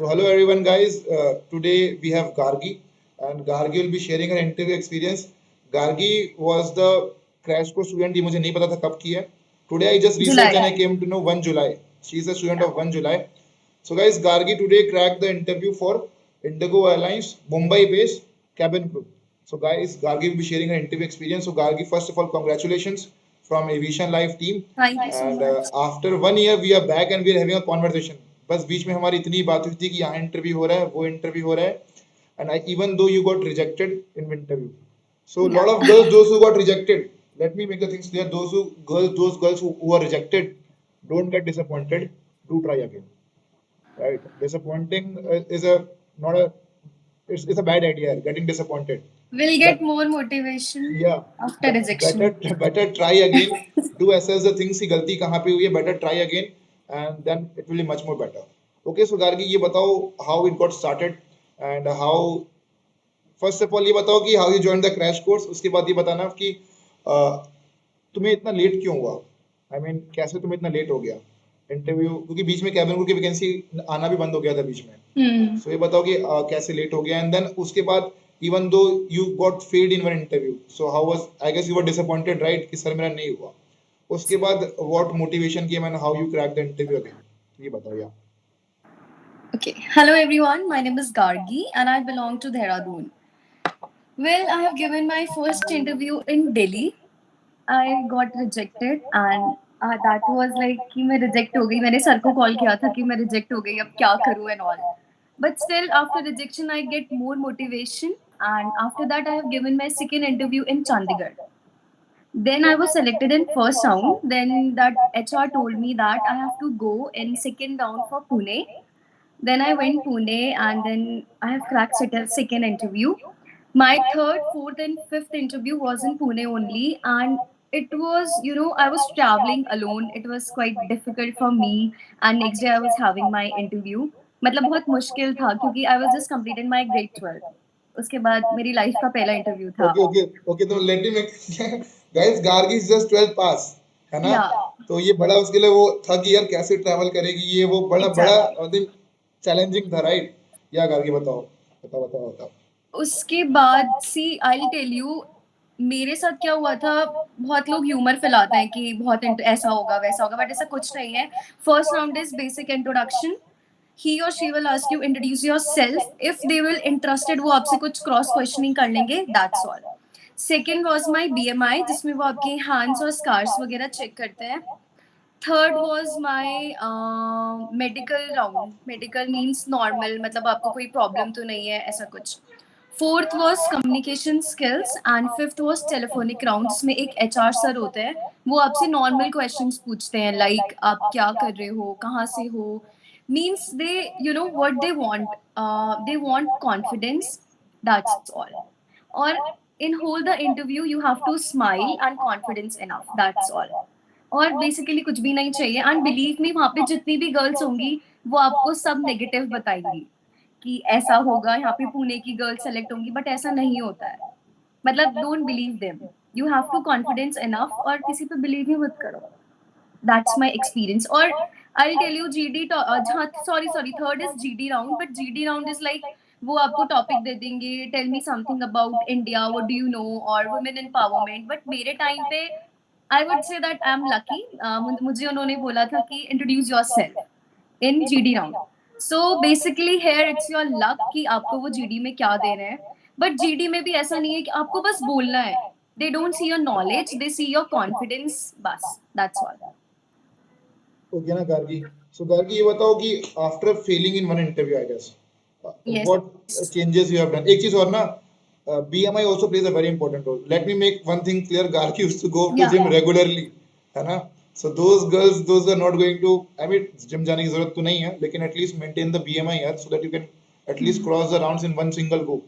So hello everyone guys. Today we have Gargi and Gargi will be sharing her interview experience. Gargi was the crash course student. ये मुझे नहीं पता था कब की है. Today I just researched and I July. came to know 1 July. She is a student Yeah. of 1 July. So guys, Gargi today cracked the interview for Indigo Airlines Mumbai-based cabin crew. So guys, Gargi will be sharing her interview experience. So Gargi, first of all, congratulations from Aviation Life team. Thank you so And much. after 1 year we are back and we are having a conversation. बस बीच में हमारी इतनी बात हुई थी कि यहाँ interview हो रहा है वो इंटरव्यू हो रहा है and I even though you got rejected in interview. So a Yeah. lot of girls, those who got rejected, let me make the things clear. Those girls who are rejected, don't get disappointed. Do try again. Right? Disappointing is a not a it's a bad idea. Getting disappointed. We'll get more motivation Yeah, after rejection. better try again. Do assess the things की गलती कहाँ पे हुई है. Better try again, and then it will be much more better. Okay, so Gargi, ये बताओ how it got started and how first of all ये बताओ कि how you joined the crash course. उसके बाद ये बताना कि तुम्हें इतना लेट क्यों हुआ. I mean कैसे तुम्हें इतना लेट हो गया इंटरव्यू, क्योंकि बीच में कैबिन क्रू की वैकेंसी आना भी बंद हो गया था बीच में. So ये बताओ कि कैसे लेट हो गया एंड देन उसके बाद even though you got failed in one interview, so how was, I guess you were disappointed, right, कि सर मेरा नहीं हुआ. उसके बाद what motivation came and how you cracked the interview again. ये बताओ यार. Okay. Hello everyone. My name is Gargi and I belong to Dehradun. Well, I have given my first interview in Delhi. I got rejected and that was like कि मैं reject हो गई. मैंने sir को call किया था कि मैं reject हो गई, अब क्या करूँ and all. But still, after rejection, I get more motivation. And after that, I have given my second interview in Chandigarh. Then I was selected in first round. Then that HR told me that I have to go in second round for Pune. Then I went Pune and then I have cracked second interview. My third, fourth, and fifth interview was in Pune only, and it was, I was traveling alone. It was quite difficult for me. And next day I was having my interview. मतलब बहुत मुश्किल था क्योंकि I was just completed my grade 12. उसके बाद मेरी life का पहला इंटरव्यू था. Okay, तो let me make guys, Gargi is just 12 pass, है ना. Yeah. तो ये बड़ा उसके लिए वो था कि यार कैसे ट्रैवल करेगी, ये वो बड़ा बड़ा Exactly. मतलब चैलेंजिंग था, राइट. या गार्गी बताओ बताओ बताओ बताओ. उसके बाद सी आई टेल यू मेरे साथ क्या हुआ था. बहुत लोग ह्यूमर फैलाते हैं कि बहुत ऐसा होगा वैसा होगा, बट ऐसा कुछ नहीं है. First round is basic introduction. He और she will ask you introduce yourself. If they will interested वो आपसे कुछ क्रॉस क्वेश्चनिंग कर लेंगे, that's all. Second was my BMI जिसमें वो आपके हैंड्स और स्कार्स वगैरह चेक करते हैं. Third was my medical round. Medical means normal, मतलब आपको कोई प्रॉब्लम तो नहीं है ऐसा कुछ. Fourth was communication skills and fifth was telephonic round जिसमें एक HR सर होते हैं. वो आपसे नॉर्मल क्वेश्चंस पूछते हैं लाइक आप क्या कर रहे हो, कहाँ से हो. Means they what they want confidence, that's all. और in whole the interview you have to smile and confidence enough, that's all. और बेसिकली कुछ भी नहीं चाहिए. एंड बिलीव मी वहाँ पे जितनी भी गर्ल्स होंगी वो आपको सब नेगेटिव बताएंगी कि ऐसा होगा, यहाँ पे पुणे की गर्ल्स सेलेक्ट होंगी, बट ऐसा नहीं होता है. मतलब don't believe them. You have to confidence enough और किसी पे बिलीव ही मत करो. That's my experience. और आई टेल यू GD, हाँ sorry sorry, third is GD round. But GD round is like वो आपको टॉपिक दे देंगे, tell me something about India, what do you know, और वुमेन एम्पावरमेंट. बट मेरे time पे I would say that I am lucky. मुझे उन्होंने बोला था कि introduce yourself in GD round. So basically here it's your luck कि आपको वो GD में क्या दे रहे हैं. बट GD में भी ऐसा नहीं है कि आपको बस बोलना है. They don't see your knowledge, they see your confidence, बस दैट्स ऑल. ओके ना गार्गी. सो गार्गी ये बताओ कि after failing in one interview, I guess Yes. what changes you have done. एक चीज और ना, BMI also plays a very important role. Let me make one thing clear. Gargi used to go to Yeah. gym regularly, है ना. So those girls, those are not going to, I mean gym जाने की जरूरत तो नहीं है, लेकिन at least maintain the BMI यार, so that you can at least cross the rounds in one single go.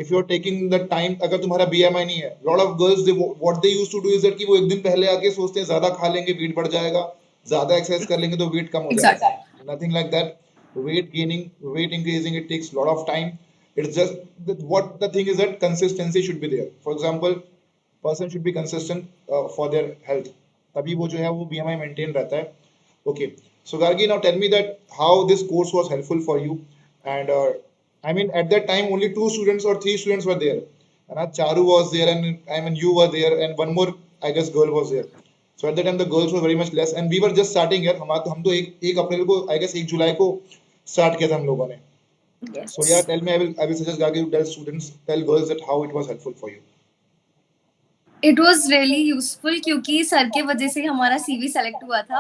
If you are taking the time, अगर तुम्हारा BMI नहीं है, lot of girls what they used to do is that कि वो एक दिन पहले आके सोचते हैं ज्यादा खा लेंगे वेट बढ़ जाएगा, ज्यादा एक्सरसाइज कर लेंगे तो वेट कम हो जाएगा. Nothing like that. Weight gaining, weight increasing, it takes a lot of time. It's just that what the thing is that consistency should be there. For example, person should be consistent for their health. तभी वो जो है वो BMI maintain रहता है. Okay. So Gargi, now tell me that how this course was helpful for you and I mean at that time only 2 students or 3 students were there. And Charu was there, and I mean you were there, and one more I guess girl was there. So at that time the girls were very much less, and we were just starting here. हम तो एक अप्रैल को I guess 1 जुलाई को start किया था हम लोगों ने. So yeah, Yes. tell me. I will suggest Gagi to tell students, tell girls that how it was helpful for you. It was really useful क्योंकि सर के वजह से हमारा सीवी सेलेक्ट हुआ था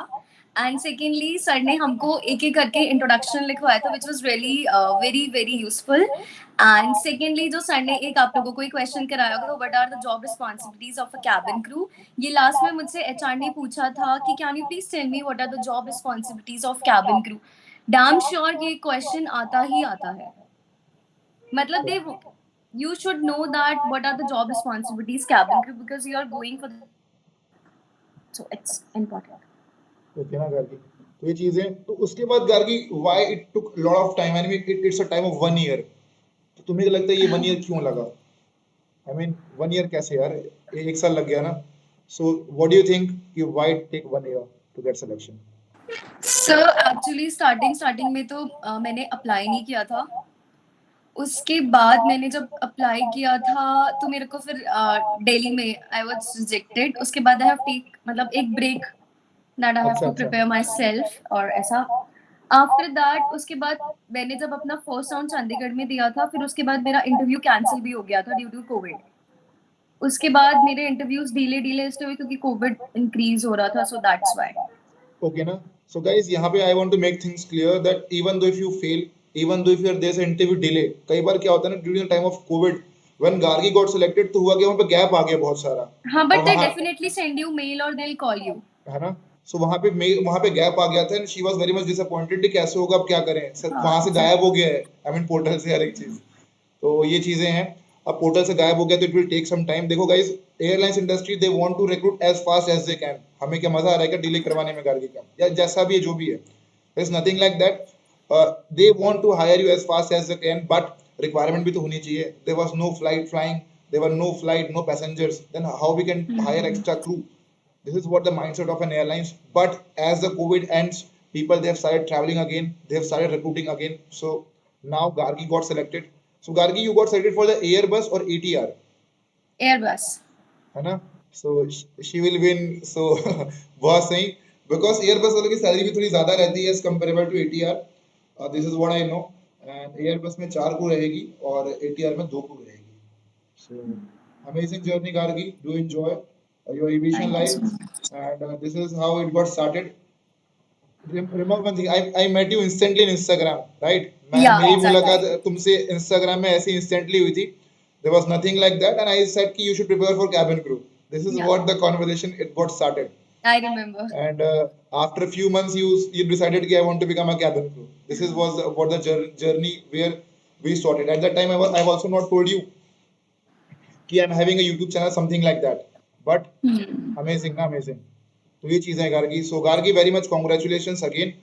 एंड सेकेंडली सर ने हमको एक एक करके इंट्रोडक्शन लिखवाया था which was really very very useful and secondly जो सर ने एक आप लोगों को एक क्वेश्चन कराया होगा what are the job responsibilities of a cabin crew. ये लास्ट में मुझसे एचआर ने पूछा था कि can you please tell me what are the job responsibilities of cabin crew. Damn sure ये क्वेश्चन आता ही आता है. मतलब they you should know that what are the job responsibilities cabin crew because you are going for so it's important. Okay ना गार्गी, तो ये चीजें. तो उसके बाद Gargi, why it took lot of time? I mean it's a time of 1 year. तो तुम्हें क्या लगता है ये 1 ईयर क्यों लगा? आई मीन 1 ईयर कैसे यार, ये 1 साल लग गया ना. So what do you think कि why take 1 year to get selection? Sir actually starting में तो मैंने अप्लाई नहीं किया था. उसके बाद मैंने जब अप्लाई किया था तो मेरे को फिर दिल्ली में आई वाज रिजेक्टेड. उसके बाद आई हैव टेक मतलब एक ब्रेक दैट आई हैव अच्छा टू अच्छा. प्रिपेयर माई सेल्फ और ऐसा. आफ्टर दैट उसके बाद मैंने जब अपना फर्स्ट राउंड चंडीगढ़ में दिया था फिर उसके बाद मेरा इंटरव्यू कैंसिल भी हो गया था ड्यू टू कोविड. उसके बाद मेरे इंटरव्यूज डीले इसलिए हुए क्योंकि कोविड इंक्रीज हो रहा था सो दैट्स व्हाई. ओके ना. सो गाइस, यहाँ पे I want to make things clear that even though if you fail, even though if your there interview delay, कई बार क्या होता है ना, during the time of Covid when Gargi got selected, तो हुआ कि वहां पे गैप आ गया बहुत सारा. हाँ और बट दे वहां, डेफिनेटली सेंड यू मेल और दे विल कॉल यू. है ना. सो वहां पे गैप आ गया था, and she was very much disappointed कि कैसे होगा, अब क्या करें सर, हाँ वहां से गायब एग्जैक्टली. हो गया है. आई मीन पोर्टल से हर एक चीज. तो ये चीजें हैं. अब पोर्टल से गायब हो गया तो it will take some time. देखो guys, airlines industry they want to recruit as fast as they can. हमें क्या मजा आ रहा है क्या डिले करवाने में गार्गी का, या जैसा भी है जो भी है, there is nothing like that. They want to hire you as fast as they can, but requirement भी तो होनी चाहिए. There was no flight flying, there were no flight, no passengers, then how we can hire extra crew? This is what the mindset of an airlines. But as the COVID ends, people they have started traveling again. They have started recruiting again. So now Gargi got selected. So Gargi, you got selected for the Airbus or ATR, Airbus. है ना? So she will win. So बहुत सही. Because Airbus वालों की salary भी थोड़ी ज्यादा रहती है as comparable to ATR. This is what I know. And Airbus में 4 crew रहेगी और ATR में 2 crew रहेगी. So amazing journey, Gargi. Do enjoy your aviation thank you life, so much. and this is how it got started. Remember one thing, I met you instantly in Instagram, right? मैं या मेरी मुलाकात exactly. तुमसे Instagram में ऐसे instantly हुई थी. There was nothing like that, and I said कि you should prepare for cabin crew. This is या what the conversation it got started. I remember. And after a few months, you decided कि I want to become a cabin crew. This is was what the journey where we started. At that time, I've also not told you कि I'm having a YouTube channel, something like that. But amazing, ना amazing. तो ये चीजें हैं Gargi. So Gargi, very much congratulations again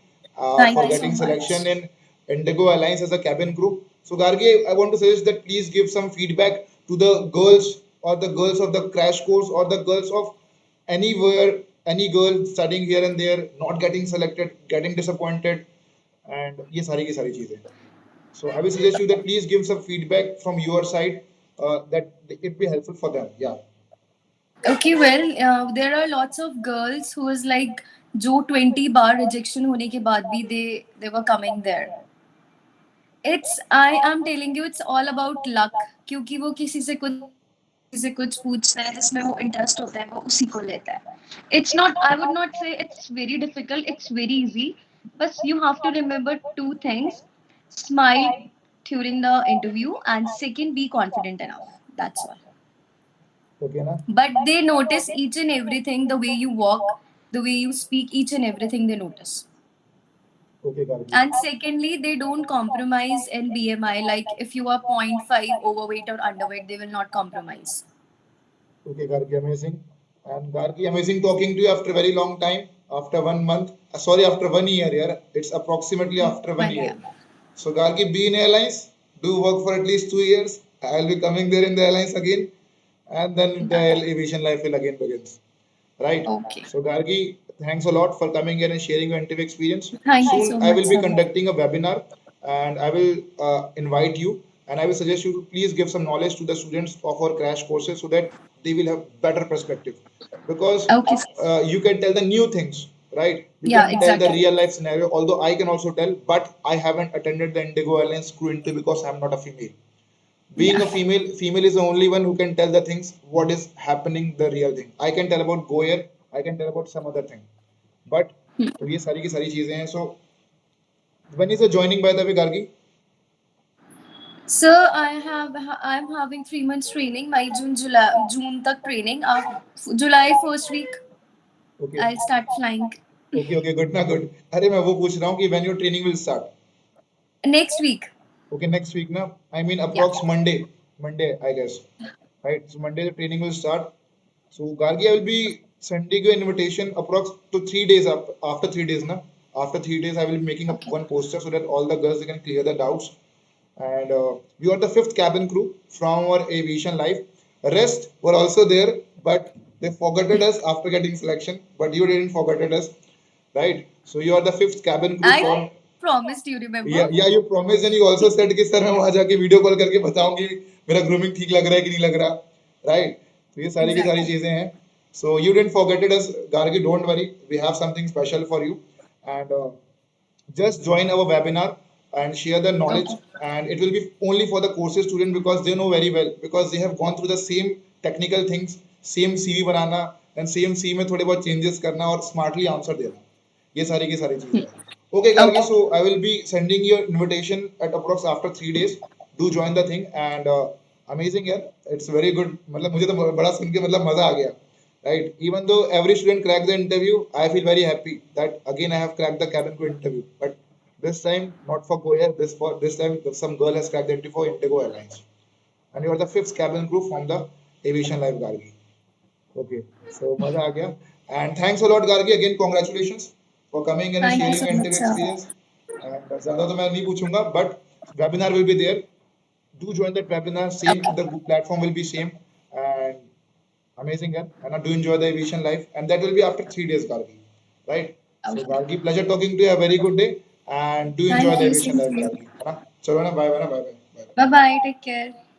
thank for you so getting selection much. in Indigo Alliance as a cabin crew. So Gargi, I want to suggest that please give some feedback to the girls, or the girls of the crash course, or the girls of anywhere, any girl studying here and there, not getting selected, getting disappointed, and ये सारी की सारी चीजें. So I will suggest you that please give some feedback from your side, that it be helpful for them. Yeah. Okay, well, there are lots of girls who is like जो 20 बार rejection होने के बाद भी they were coming there. It's I am telling you it's all about luck क्योंकि वो किसी से कुछ पूछता है जिसमें वो इंटरेस्ट होता है वो उसी को लेता है. It's not I would not say it's very difficult. It's very easy. But you have to remember two things: smile during the interview and second, be confident enough. That's all. Okay, na? But they notice each and everything, the way you walk, the way you speak, each and everything they notice. Okay, Gargi. And secondly, they don't compromise in BMI. Like if you are 0.5 overweight or underweight, they will not compromise. Okay, Gargi, amazing. And Gargi, amazing talking to you after a very long time, after 1 month. Sorry, after 1 year, yeah. It's approximately after 1 year. Yeah. So Gargi, be in airlines, do work for at least 2 years. I'll be coming there in the airlines again, and then the aviation life will again begins. Right? Okay. So Gargi, thanks a lot for coming here and sharing your interview experience. Thank you Soon so I much, will be sir. conducting a webinar and I will invite you, and I will suggest you to please give some knowledge to the students of our crash courses so that they will have better perspective. Because Okay, sir. you can tell the new things, right? You Yeah, can tell the exactly. real life scenario, although I can also tell, but I haven't attended the Indigo Airlines crew interview because I'm not a female. Being Yeah. a female is the only one who can tell the things what is happening, the real thing. I can tell about Go Air, I can tell about some other thing, but तो ये सारी की सारी चीजें हैं. So when is the joining, by the way, Gargi? Sir, I'm having 3 months training. My June tak training. July first week Okay, I'll start flying. okay, good ना good. अरे मैं वो पूछ रहा हूँ कि when your training will start. Next week. Okay, next week ना. I mean Yeah. approx Monday I guess. Right. So Monday the training will start. So Gargi, I will be sending you an invitation approx to 3 days after 3 days na. After 3 days, I will be making up Okay. one poster so that all the girls they can clear the doubts. And you are the fifth cabin crew from our aviation life. Rest were also there, but they forgotten us after getting selection. But you didn't forget us, right? So you are the fifth cabin crew I from. promised you, remember? Yeah, you promised and you also said कि sir मैं वहां जाके video call करके बताऊंगी मेरा grooming ठीक लग रहा है कि नहीं लग रहा, राइट? तो ये सारी की सारी Exactly. चीजें हैं. So you didn't forget it us, Gargi. Don't worry, we have something special for you, and just join our webinar and share the knowledge. Okay. And it will be only for the courses student because they know very well, because they have gone through the same technical things, same CV banana and same CV में थोड़े बहुत changes करना और smartly answer देना. ये सारी की सारी चीजें हैं. Okay, Gargi, Okay. so I will be sending you an invitation at approx after 3 days. Do join the thing and amazing यार. It's very good. मतलब मुझे तो बड़ा सुन के मतलब मजा आ गया. Right? Even though every student cracked the interview, I feel very happy that again I have cracked the cabin crew interview. But this time, not for Go Air. This time, some girl has cracked the interview for Indigo Airlines, and you are the fifth cabin crew from the Aviation Life, Gargi. Okay, so मजा आ गया. And thanks a lot, Gargi. Again, congratulations for coming and Thank you sharing so your much, interview sir. experience. And ज़्यादा तो मैं नहीं पूछूंगा, but webinar will be there. Do join that webinar. Same, Okay. the platform will be same. And amazing, yeah. And I do enjoy the aviation life, and that will be after 3 days, Gargi. Right? So, Okay. Gargi, pleasure talking to you. Have a very good day, and do enjoy Thank the you. aviation Same life, to you. Gargi. है ना? चलो ना, bye, bye, bye, bye, bye. Bye bye. Take care.